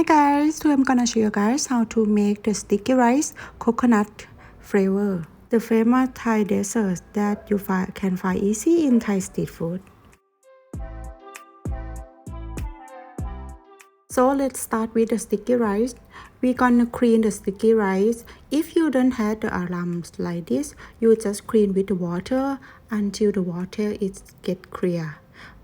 Hi guys, today I'm gonna show you guys how to make the sticky rice coconut flavor, the famous Thai dessert that you can find easy in Thai street food. So let's start with the sticky rice. We're gonna clean the sticky rice. If you don't have the alums like this, you just clean with the water until the water is get clear.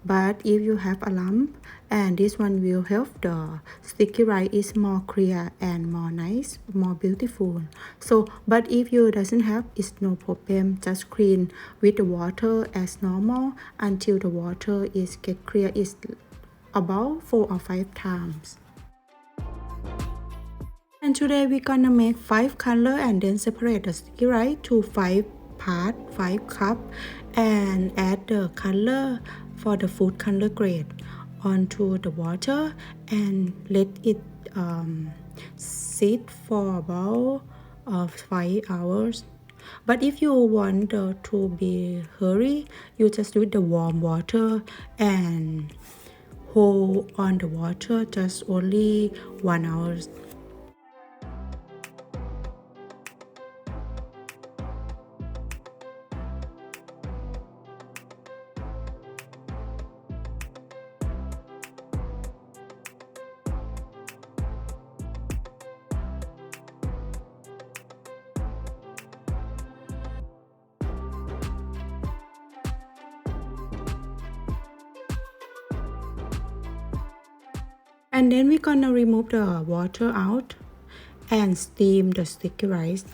But if you have alum, and this one will help the sticky rice is more clear and more nice, more beautiful. So, but if you doesn't have, it's no problem. Just clean with the water as normal until the water is get clear. Is about 4 or 5 times. And today we're gonna make 5 color and then separate the sticky rice to 5 part, 5 cup, and add the color for the food color grade onto the water and let it sit for about 5 hours. But if you want to be hurry, you just do the warm water and hold on the water just only 1 hour. And then we're gonna remove the water out and steam the sticky rice.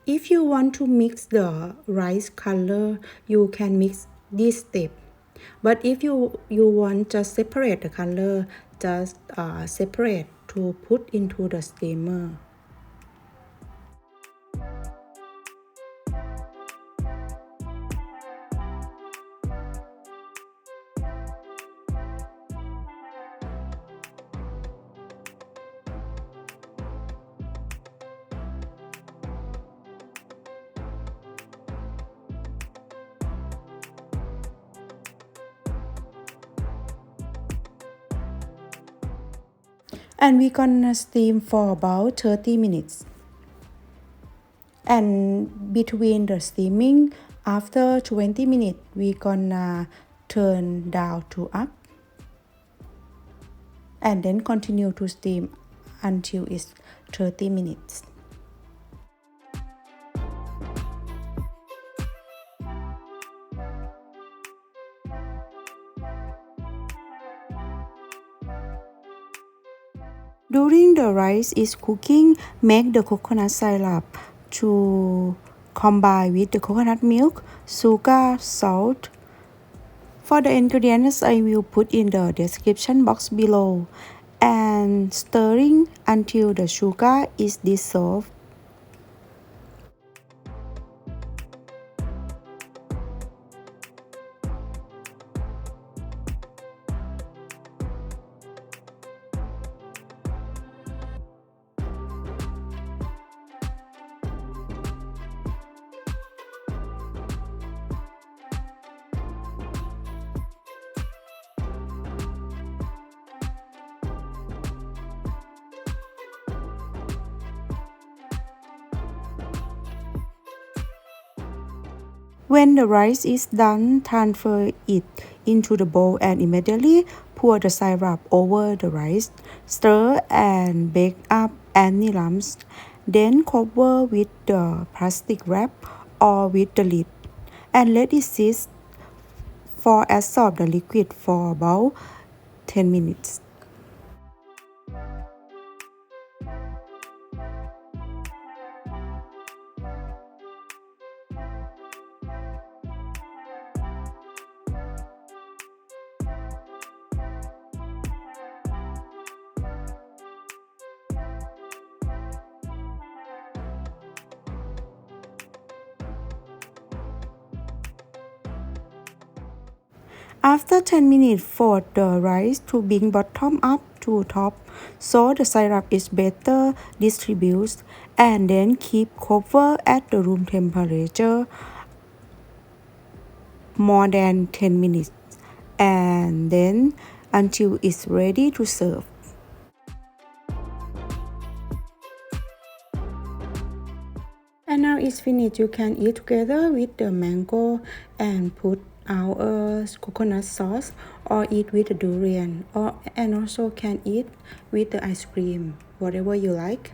If you want to mix the rice color, you can mix this step. But if you want just separate the color, just separate to put into the steamer. And we're gonna steam for about 30 minutes. And between the steaming, after 20 minutes, we're gonna turn down to up. And then continue to steam until it's 30 minutes. During the rice is cooking, make the coconut syrup to combine with the coconut milk, sugar, salt. For the ingredients, I will put in the description box below. And stirring until the sugar is dissolved. When the rice is done, transfer it into the bowl and immediately pour the syrup over the rice. Stir and bake up any lumps. Then cover with the plastic wrap or with the lid and let it sit for absorb the liquid for about 10 minutes. After 10 minutes, for the rice to bring bottom up to top so the syrup is better distributed, and then keep cover at the room temperature more than 10 minutes and then until it's ready to serve. And now it's finished. You can eat together with the mango and put our coconut sauce, or eat with the durian, and also can eat with the ice cream, whatever you like.